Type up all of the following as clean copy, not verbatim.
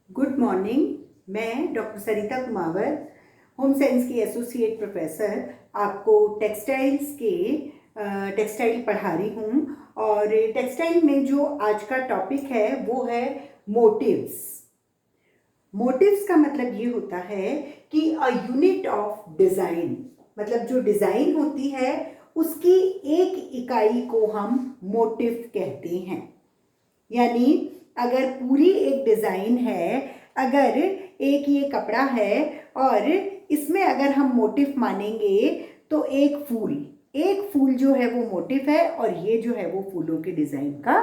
Good morning. मैं doctor सरिता कुमावर, home science की associate professor, आपको टेक्सटाइल पढ़ा रही हूँ। और टेक्सटाइल में जो आज का टॉपिक है वो है मोटिव्स। मोटिव्स का मतलब ये होता है कि अ यूनिट ऑफ डिज़ाइन, मतलब जो डिज़ाइन होती है उसकी एक इकाई को हम मोटिव कहते हैं। यानी अगर पूरी एक डिज़ाइन है, अगर एक ये कपड़ा है और इसमें अगर हम मोटिव मानेंगे तो एक फूल जो है वो मोटिव है और ये जो है वो फूलों के डिज़ाइन का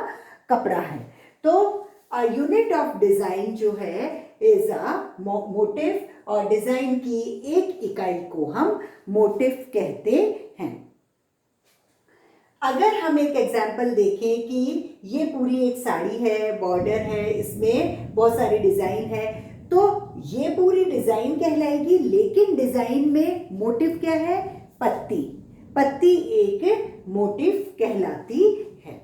कपड़ा है। तो यूनिट ऑफ डिज़ाइन जो है इज अ मोटिव और डिज़ाइन की एक इकाई को हम मोटिव कहते हैं। अगर हम एक एग्जाम्पल देखें कि ये पूरी एक साड़ी है, बॉर्डर है, इसमें बहुत सारे डिज़ाइन है, तो ये पूरी डिज़ाइन कहलाएगी। लेकिन डिज़ाइन में मोटिव क्या है? पत्ती एक मोटिव कहलाती है।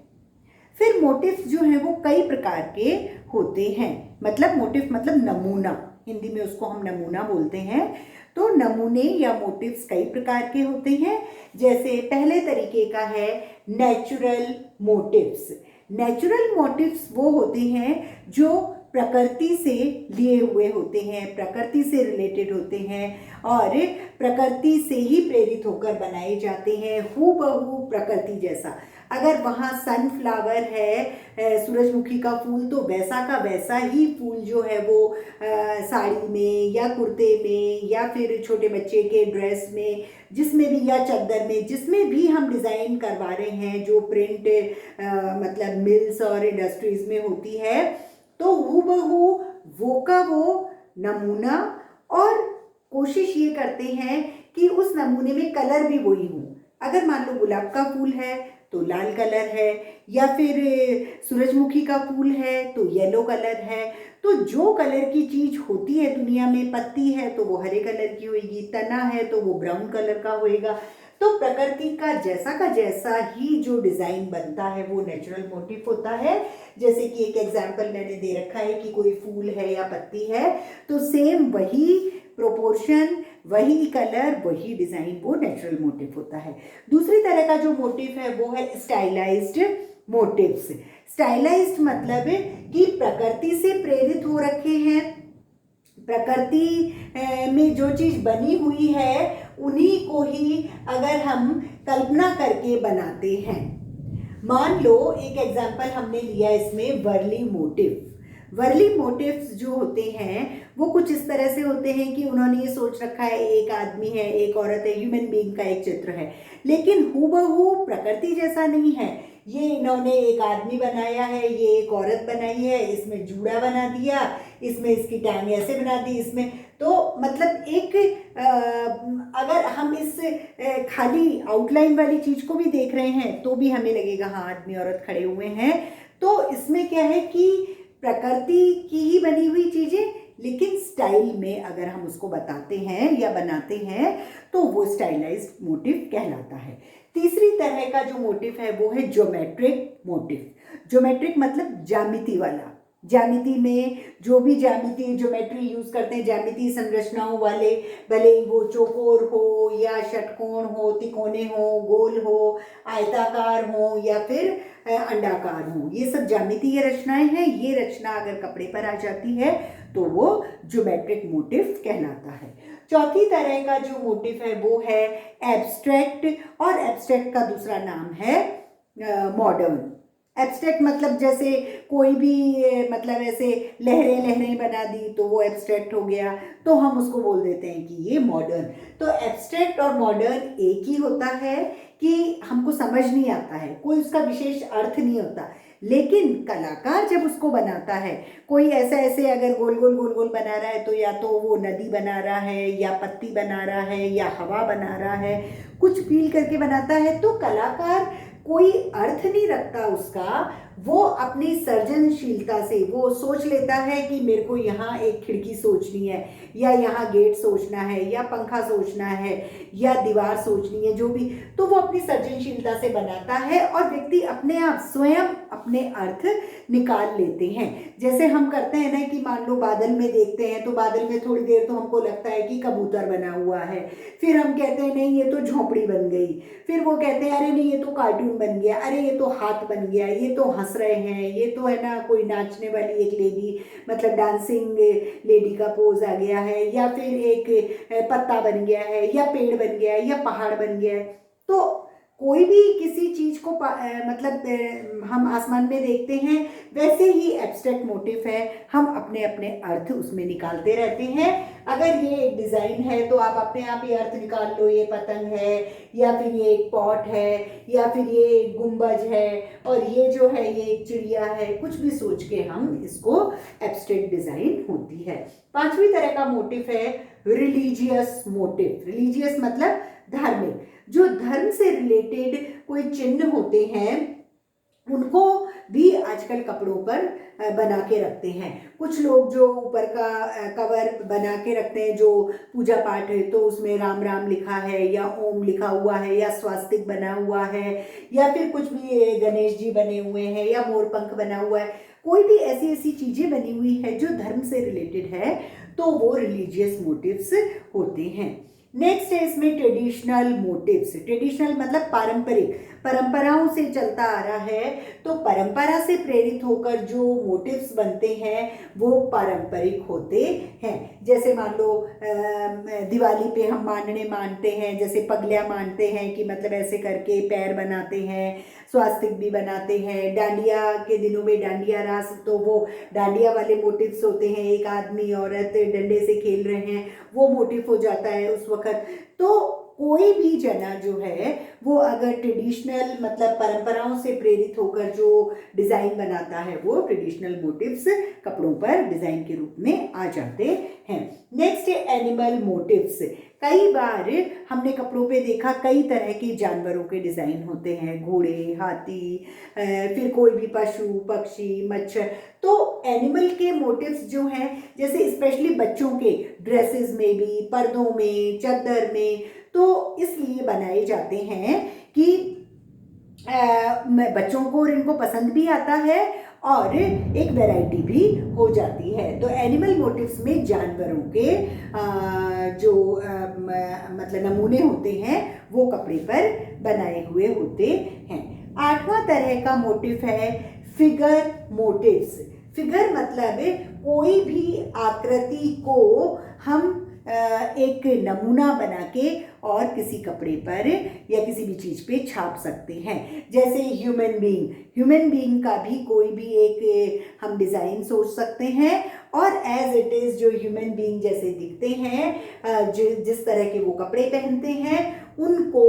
फिर मोटिव्स जो हैं वो कई प्रकार के होते हैं। मतलब मोटिव मतलब नमूना, हिंदी में उसको हम नमूना बोलते हैं। तो नमूने या मोटिव्स कई प्रकार के होते हैं। जैसे पहले तरीके का है नेचुरल मोटिव्स। नेचुरल मोटिव्स वो होते हैं जो प्रकृति से लिए हुए होते हैं, प्रकृति से रिलेटेड होते हैं और प्रकृति से ही प्रेरित होकर बनाए जाते हैं, हूबहू प्रकृति जैसा। अगर वहाँ सनफ्लावर है, सूरजमुखी का फूल, तो वैसा का वैसा ही फूल जो है वो साड़ी में या कुर्ते में या फिर छोटे बच्चे के ड्रेस में, जिसमें भी, या चादर में, जिसमें भी हम डिज़ाइन करवा रहे हैं, जो प्रिंट मतलब मिल्स और इंडस्ट्रीज़ में होती है, तो हूबहू वो का वो नमूना। और कोशिश ये करते हैं कि उस नमूने में कलर भी वही हो। अगर मान लो गुलाब का फूल है तो लाल कलर है, या फिर सूरजमुखी का फूल है तो येलो कलर है। तो जो कलर की चीज़ होती है दुनिया में, पत्ती है तो वो हरे कलर की होगी, तना है तो वो ब्राउन कलर का होएगा। तो प्रकृति का जैसा ही जो डिज़ाइन बनता है वो नेचुरल मोटिव होता है। जैसे कि एक एग्जाम्पल मैंने दे रखा है कि कोई फूल है या पत्ती है, तो सेम वही प्रोपोर्शन, वही कलर, वही डिज़ाइन, वो नेचुरल मोटिव होता है। दूसरी तरह का जो मोटिव है वो है स्टाइलाइज्ड मोटिव्स। स्टाइलाइज्ड मतलब कि प्रकृति से प्रेरित हो रखे हैं, प्रकृति में जो चीज़ बनी हुई है उन्हीं को ही अगर हम कल्पना करके बनाते हैं। मान लो एक एग्जाम्पल हमने लिया इसमें वर्ली मोटिव। वर्ली मोटिव्स जो होते हैं वो कुछ इस तरह से होते हैं कि उन्होंने ये सोच रखा है एक आदमी है, एक औरत है, ह्यूमन बीइंग का एक चित्र है, लेकिन हूबहू प्रकृति जैसा नहीं है। ये इन्होंने एक आदमी बनाया है, ये एक औरत बनाई है, इसमें जूड़ा बना दिया, इसमें इसकी टांग ऐसे बना दी, इसमें तो मतलब एक अगर हम इस खाली आउटलाइन वाली चीज़ को भी देख रहे हैं तो भी हमें लगेगा हाँ आदमी औरत खड़े हुए हैं। तो इसमें क्या है कि प्रकृति की ही बनी हुई चीज़ें, लेकिन स्टाइल में अगर हम उसको बताते हैं या बनाते हैं तो वो स्टाइलाइज्ड मोटिव कहलाता है। तीसरी तरह का जो मोटिव है वो है ज्योमेट्रिक मोटिव। ज्योमेट्रिक मतलब ज्यामिति वाला। ज्यामिति में जो भी ज्योमेट्री यूज करते हैं, ज्यामिति संरचनाओं वाले, भले ही वो चौकोर हो या षटकोण हो, तिकोने हो, गोल हो, आयताकार हो या फिर अंडाकार हो, ये सब ज्यामितीय रचनाएं हैं। ये रचना अगर कपड़े पर आ जाती है तो वो ज्योमेट्रिक मोटिव कहलाता है। चौथी तरह का जो मोटिव है वो है एब्स्ट्रैक्ट, और एब्स्ट्रैक्ट का दूसरा नाम है मॉडर्न। एब्स्ट्रैक्ट मतलब जैसे कोई भी मतलब ऐसे लहरें लहरें बना दी तो वो एब्स्ट्रैक्ट हो गया, तो हम उसको बोल देते हैं कि ये मॉडर्न। तो एब्स्ट्रैक्ट और मॉडर्न एक ही होता है कि हमको समझ नहीं आता है, कोई उसका विशेष अर्थ नहीं होता, लेकिन कलाकार जब उसको बनाता है, कोई ऐसा ऐसे अगर गोल गोल गोल गोल बना रहा है तो या तो वो नदी बना रहा है या पत्ती बना रहा है या हवा बना रहा है, कुछ फील करके बनाता है, तो कलाकार कोई अर्थ नहीं रखता उसका, वो अपनी सर्जनशीलता से वो सोच लेता है कि मेरे को यहाँ एक खिड़की सोचनी है, या यहाँ गेट सोचना है, या पंखा सोचना है, या दीवार सोचनी है, जो भी, तो वो अपनी सर्जनशीलता से बनाता है और व्यक्ति अपने आप स्वयं अपने अर्थ निकाल लेते हैं। जैसे हम करते हैं ना कि मान लो बादल में देखते हैं तो बादल में थोड़ी देर तो हमको लगता है कि कबूतर बना हुआ है, फिर हम कहते हैं नहीं ये तो झोपड़ी बन गई, फिर वो कहते हैं अरे नहीं ये तो कार्टून बन गया, अरे ये तो हाथ बन गया, ये तो हंस रहे हैं, ये तो है ना कोई नाचने वाली एक लेडी, मतलब डांसिंग लेडी का पोज आ गया है, या फिर एक पत्ता बन गया है, या पेड़ बन गया है, या पहाड़ बन गया है। तो कोई भी किसी चीज को मतलब हम आसमान में देखते हैं, वैसे ही एब्स्ट्रैक्ट मोटिव है, हम अपने अपने अर्थ उसमें निकालते रहते हैं। अगर ये एक डिजाइन है तो आप अपने आप ही अर्थ निकाल लो, ये पतंग है, या फिर ये एक पॉट है, या फिर ये एक गुंबज है, और ये जो है ये एक चिड़िया है, कुछ भी सोच के हम इसको एब्स्ट्रैक्ट डिजाइन होती है। पांचवी तरह का मोटिव है रिलीजियस मोटिव। रिलीजियस मतलब धार्मिक। जो धर्म से रिलेटेड कोई चिन्ह होते हैं उनको भी आजकल कपड़ों पर बना के रखते हैं। कुछ लोग जो ऊपर का कवर बना के रखते हैं, जो पूजा पाठ है तो उसमें राम राम लिखा है, या ओम लिखा हुआ है, या स्वास्तिक बना हुआ है, या फिर कुछ भी गणेश जी बने हुए हैं, या मोर पंख बना हुआ है, कोई भी ऐसी ऐसी चीजें बनी हुई है जो धर्म से रिलेटेड है, तो वो रिलीजियस मोटिव्स होते हैं। नेक्स्ट है इसमें ट्रेडिशनल मोटिव्स। ट्रेडिशनल मतलब पारंपरिक, परंपराओं से चलता आ रहा है, तो परंपरा से प्रेरित होकर जो मोटिव्स बनते हैं वो पारंपरिक होते हैं। जैसे मान लो दिवाली पे हम मानते हैं, जैसे पगलियाँ मानते हैं कि मतलब ऐसे करके पैर बनाते हैं, स्वास्तिक भी बनाते हैं। डांडिया के दिनों में डांडिया रास, तो वो डांडिया वाले मोटिव्स होते हैं, एक आदमी औरत डंडे से खेल रहे हैं, वो मोटिव हो जाता है उस वक्त। तो कोई भी जना जो है वो अगर ट्रेडिशनल मतलब परंपराओं से प्रेरित होकर जो डिजाइन बनाता है वो ट्रेडिशनल मोटिव्स कपड़ों पर डिजाइन के रूप में आ जाते हैं। नेक्स्ट है एनिमल मोटिव्स। कई बार हमने कपड़ों पे देखा कई तरह के जानवरों के डिजाइन होते हैं, घोड़े, हाथी, फिर कोई भी पशु, पक्षी, मच्छर। तो एनिमल के मोटिव्स जो हैं, जैसे स्पेशली बच्चों के ड्रेसेस में भी, पर्दों में, चादर में, तो इसलिए बनाए जाते हैं कि बच्चों को और इनको पसंद भी आता है और एक वैरायटी भी हो जाती है। तो एनिमल मोटिव्स में जानवरों के जो मतलब नमूने होते हैं वो कपड़े पर बनाए हुए होते हैं। आठवां तरह का मोटिव है फिगर मोटिव्स। फिगर मतलब कोई भी आकृति को हम एक नमूना बना के और किसी कपड़े पर या किसी भी चीज पे छाप सकते हैं। जैसे ह्यूमन बीइंग का भी कोई भी एक हम डिजाइन सोच सकते हैं, और एज इट इज जो ह्यूमन बीइंग जैसे दिखते हैं, जिस तरह के वो कपड़े पहनते हैं, उनको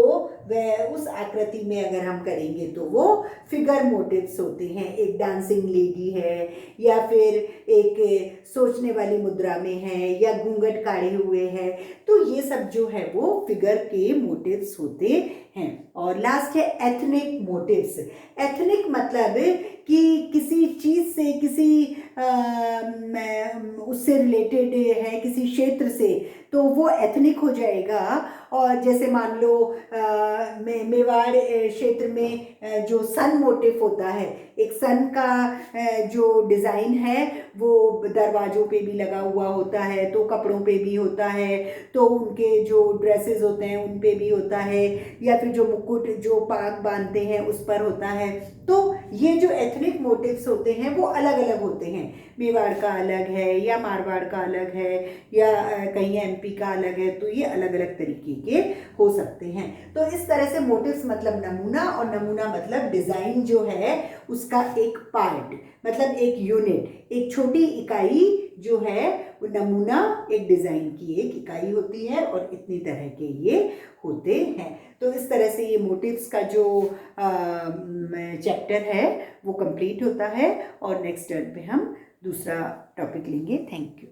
वह उस आकृति में अगर हम करेंगे तो वो फिगर मोटिव्स होते हैं। एक डांसिंग लेडी है, या फिर एक सोचने वाली मुद्रा में है, या घूंघट काढ़े हुए है, तो ये सब जो है वो फिगर के मोटिव्स होते हैं। और लास्ट है एथनिक मोटिव्स। एथनिक मतलब कि किसी चीज से, किसी उससे रिलेटेड है, किसी क्षेत्र से, तो वो एथनिक हो जाएगा। और जैसे मान लो मेवाड़ क्षेत्र में जो सन मोटिव होता है, एक सन का जो डिज़ाइन है वो दरवाजों पे भी लगा हुआ होता है, तो कपड़ों पे भी होता है, तो उनके जो ड्रेसेस होते हैं उन पे भी होता है, या फिर जो मुकुट जो पाग बांधते हैं उस पर होता है। तो ये जो एथनिक मोटिव्स होते हैं वो अलग अलग होते हैं। मेवाड़ का अलग है, या मारवाड़ का अलग है, या कहीं एमपी का अलग है, तो ये अलग अलग तरीके के हो सकते हैं। तो इस तरह से मोटिव्स मतलब नमूना, और नमूना मतलब डिजाइन जो है उसका एक पार्ट, मतलब एक यूनिट, एक छोटी इकाई जो है वो नमूना एक डिजाइन की एक इकाई होती है, और इतनी तरह के ये होते हैं। तो इस तरह से ये मोटिव्स का जो चैप्टर है वो कंप्लीट होता है, और नेक्स्ट टर्न पे हम दूसरा टॉपिक लेंगे। Thank you.